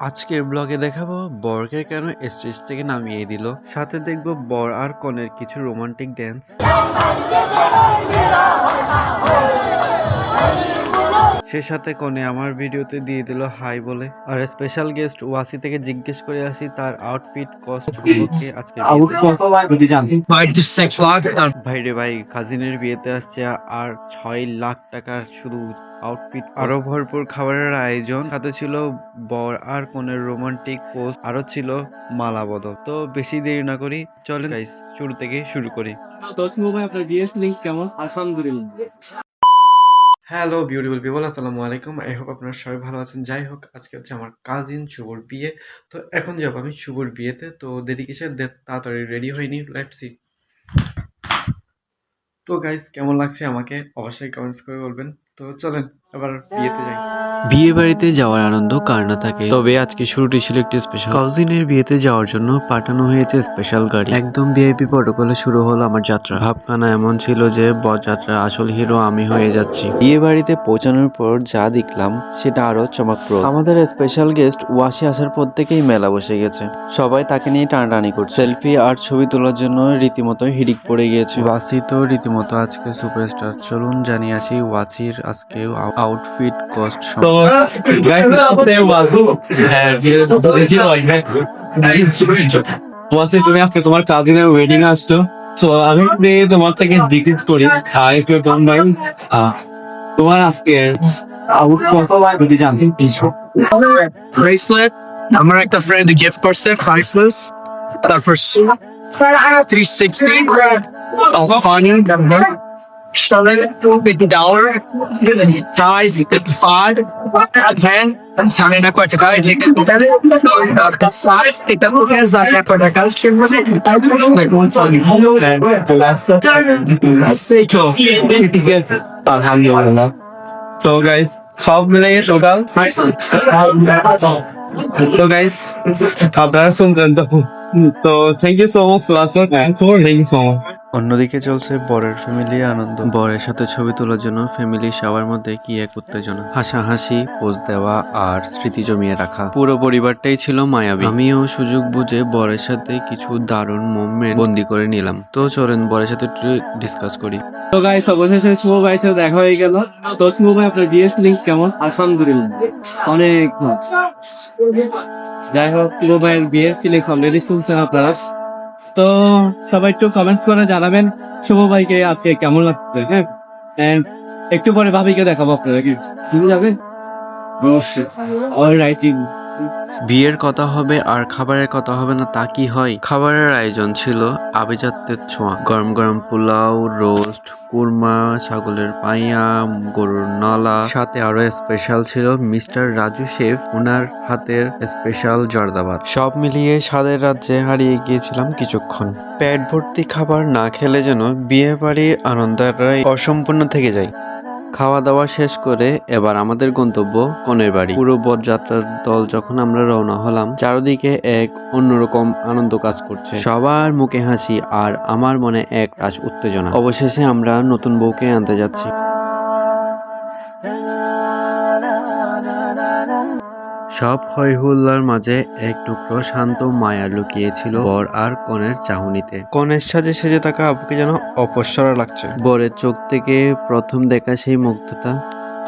আজকের ব্লগে দেখাবো বরকে কেন স্টেজ থেকে নামিয়ে দিল, সাথে দেখবো বর আর কনের কিছু রোমান্টিক ড্যান্স। সে সাথে কনে আমার ভিডিওতে দিয়ে দিল হাই বলে। আর স্পেশাল গেস্ট ওয়াসি থেকে জিজ্ঞেস করে আসি তার আউটফিট কস্ট সম্পর্কে। আজকে ভাই রে ভাই, কাজিনের বিয়েতে আসছে আর 6 লাখ টাকার শুধু আউটফিট, আরো ভরপুর খাবারের আয়োজন, সাথে ছিল বর আর কনের রোমান্টিক পোস্ট, আরো ছিল মালা বদল। তো বেশি দেরি না করি, চলেন গাইস শুরু থেকে শুরু করি। হ্যালো বিউটিফুল পিপল, আসসালামু আলাইকুম। আই হোপ আপনারা সবাই ভালো আছেন। যাই হোক, আজকে হচ্ছে আমার কাজিন শুভর বিয়ে। তো এখন যাবো আমি শুভর বিয়েতে। তো দেরি কিসের, তাড়াতাড়ি রেডি হয়নি, লেটস সি। তো গাইস, কেমন লাগছে আমাকে অবশ্যই কমেন্টস করে বলবেন। তো চলেন এবার বিয়েতে যাই। বিয়ে বাড়িতে যাওয়ার আনন্দ কার না থাকে, তবে আজকে শুরুটি ছিল একটি স্পেশাল। কাজিনের বিয়েতে যাওয়ার জন্য পাঠানো হয়েছে স্পেশাল গাড়ি। একদম ভিআইপি প্রটোকলে শুরু হলো আমার যাত্রা। ভাবখানা এমন ছিল যে বরযাত্রার আসল হিরো আমি হয়ে যাচ্ছি। বিয়ে বাড়িতে পৌঁছানোর পর যা দেখলাম সেটা আরো চমকপ্রদ। আমাদের স্পেশাল গেস্ট ওয়াসি আসার পর থেকেই মেলা বসে গেছে। সবাই তাকে নিয়ে টানাটানি করছে। সেলফি আর ছবি তোলার জন্য রীতিমতো হিড়িক পড়ে গিয়েছে। ওয়াসি তো রীতিমতো আজকে সুপারস্টার। চলুন জানিয়ে আসি ওয়াসির আজকে আউটফিট কস্ট। তুমি আজকে তোমার কাজিনের ওয়েডিং আসছো, তো আমি তোমার থেকে ডিগ্রি করি তোমার আজকে যদি জানতে ব্রেসলেট আমার একটা ফ্রেন্ড গিফট করছে, প্রাইসলেস। তারপর 360 ফানি $7 tie 55 then সাড়ে না কয় টাকা এটা সাইজ এটা ওকে জায়গা কয় টাকা আলহামদুলিল্লাহ। তো গাইস সব মিলে টোটাল তো গাইস আপনারা শুনছেন তো thank you so much thank you so much. অন্যদিকে চলছে বরের ফ্যামিলির আনন্দ। বরের সাথে ছবি তোলার জন্য ফ্যামিলি সবার মধ্যে কি এক উত্তেজনা, হাসাহাসি, পোজ দেওয়া আর স্মৃতি জমিয়ে রাখা। পুরো পরিবারটাই ছিল মায়াবী। আমিও সুযোগ বুঝে বরের সাথে কিছু দারুণ মোমেন্ট বন্দি করে নিলাম। তো চলেন বরের সাথে একটু ডিসকাস করি। তো গাইস অবশেষে শুভ ভাইয়ের সাথে দেখা হয়ে গেল। তো শুভ ভাই আপনার বিয়ে লিঙ্ক কেমন? আলহামদুলিল্লাহ অনেক যাই হোক, শুভ ভাইয়ের বিয়ে লিঙ্ক অলরেডি শুনছেন আপনারা। তো সবাই একটু কমেন্ট করে জানাবেন শুভ ভাইকে আজকে কেমন লাগছে। হ্যাঁ, and একটু পরে ভাবিকে দেখাবো আপনারা কি শুনে যাবে। অলরাইট, বিয়ের কথা হবে আর খাবারের কথা হবে না তা কি হয়? খাবারের আয়োজন ছিল আভিজাত্যের ছোঁয়া। গরম গরম পোলাও, রোস্ট, কুরমা, ছাগলের পাইয়া, গরুর নলা, সাথে আরো স্পেশাল ছিল মিস্টার রাজু শেফ, ওনার হাতের স্পেশাল জর্দাবাদ। সব মিলিয়ে স্বাদের রাজ্যে হারিয়ে গিয়েছিলাম কিছুক্ষণ। পেট ভর্তি খাবার না খেলে যেন বিয়ে বাড়ির আনন্দটাই অসম্পূর্ণ থেকে যায়। খাওয়া দাওয়া শেষ করে এবার আমাদের গন্তব্য কনের বাড়ি। পুরো বরযাত্রার দল যখন আমরা রওনা হলাম, চারদিকে এক অন্যরকম আনন্দ কাজ করছে। সবার মুখে হাসি আর আমার মনে এক রাশ উত্তেজনা। অবশেষে আমরা নতুন বউকে আনতে যাচ্ছি। সব হইহুল্লার মাঝে এক টুকরো শান্ত মায়া লুকিয়েছিল বর আর কনের চাহনিতে। কনের সাজে সেজে থাকা আপুকে যেন অপসরা লাগছে। বরের চোখ থেকে প্রথম দেখা সেই মুগ্ধতা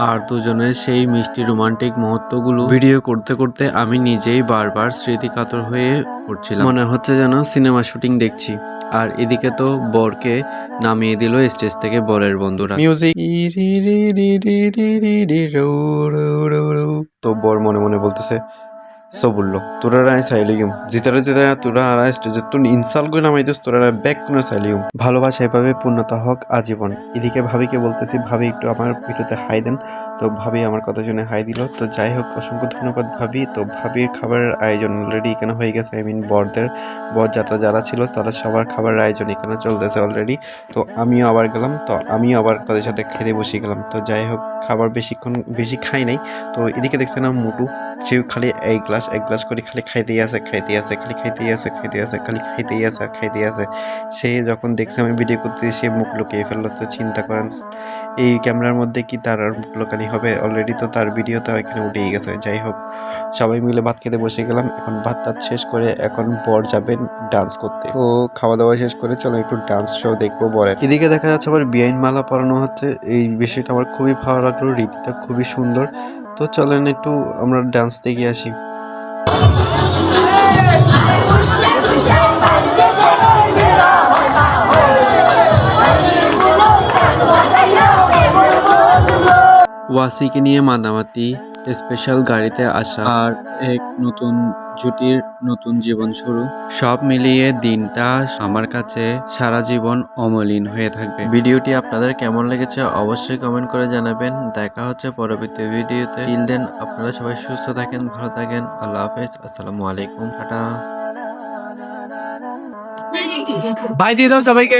আর দুজনের সেই মিষ্টি রোমান্টিক মুহূর্তগুলো ভিডিও করতে করতে আমি নিজেই বারবার স্মৃতিকাতর হয়ে পড়ছিলাম। মনে হচ্ছে যেন সিনেমা শুটিং দেখছি। আর এদিকে তো বরকে নামিয়ে দিল স্টেজ থেকে বরের বন্ধুরা। মিউজিক। তো বর মনে মনে বলতেছে, সো বললো তোরা রায় সাইলিগুম জিতারে জিতারে তোরা আর স্টেজে তুই ইনসাল্ট করে নামাইতেছ, তোরা ব্যাক কোন সাইলিগুম। ভালোবাসা এভাবে পূর্ণতা হোক আজীবন। এদিকে ভাবিকে বলতেছি, ভাবি একটু আমার ভিডিওতে হাই দেন। তো ভাবি আমার কথা শুনে হাই দিল। তো যাই হোক, অসংখ্য ধন্যবাদ ভাবি। তো ভাবির খাবারের আয়োজন অলরেডি এখানে হয়ে গেছে। আই মিন বরযাত্রা যারা ছিল তারা সবার খাবারের আয়োজন এখানে চলতেছে অলরেডি। তো আমিও আবার গেলাম, তো আমিও আবার তাদের সাথে খেতে বসে গেলাম। তো যাই হোক, খাবার বেশি খাই নাই। তো এদিকে দেখছে না মুটু সে খালি এক গ্লাস করে খালি খাইতেই আছে খালি খাইতেই আছে। সে যখন দেখছে আমি ভিডিও করতেছি সে মুখ লুকিয়ে ফেললো। তো চিন্তা করেন এই ক্যামেরার মধ্যে কি তার আর মুখ লুকানি হবে? অলরেডি তো তার ভিডিও তো এখানে উঠেই গেছে। যাই হোক, সবাই মিলে ভাত খেতে বসে গেলাম। এখন ভাত টাত শেষ করে এখন বর যাবেন ডান্স করতে। তো খাওয়া দাওয়া শেষ করে চলো একটু ডান্স শো দেখবো বরের। এদিকে দেখা যাচ্ছে আবার বিয়াইন মালা পরানো হচ্ছে। এই বিষয়টা আমার খুবই ভালো লাগলো, রীতিটা খুবই সুন্দর। তো চলেন একটু আমরা ডান্স দেখে আসি। ওয়াসিকে নিয়ে মাতামাতি, স্পেশাল গাড়িতে আসা আর এক নতুন জুটির নতুন জীবন শুরু, সব মিলিয়ে দিনটা আমার কাছে সারা জীবন অমলিন হয়ে থাকবে। ভিডিওটি আপনাদের কেমন লেগেছে অবশ্যই কমেন্ট করে জানাবেন। দেখা হচ্ছে পরবর্তী ভিডিওতে। টিল দেন আপনারা সবাই সুস্থ থাকেন, ভালো থাকেন। আল্লাহ হাফেজ, আসসালামু আলাইকুম, টাটা। বাই দিয়ে দাও সবাইকে।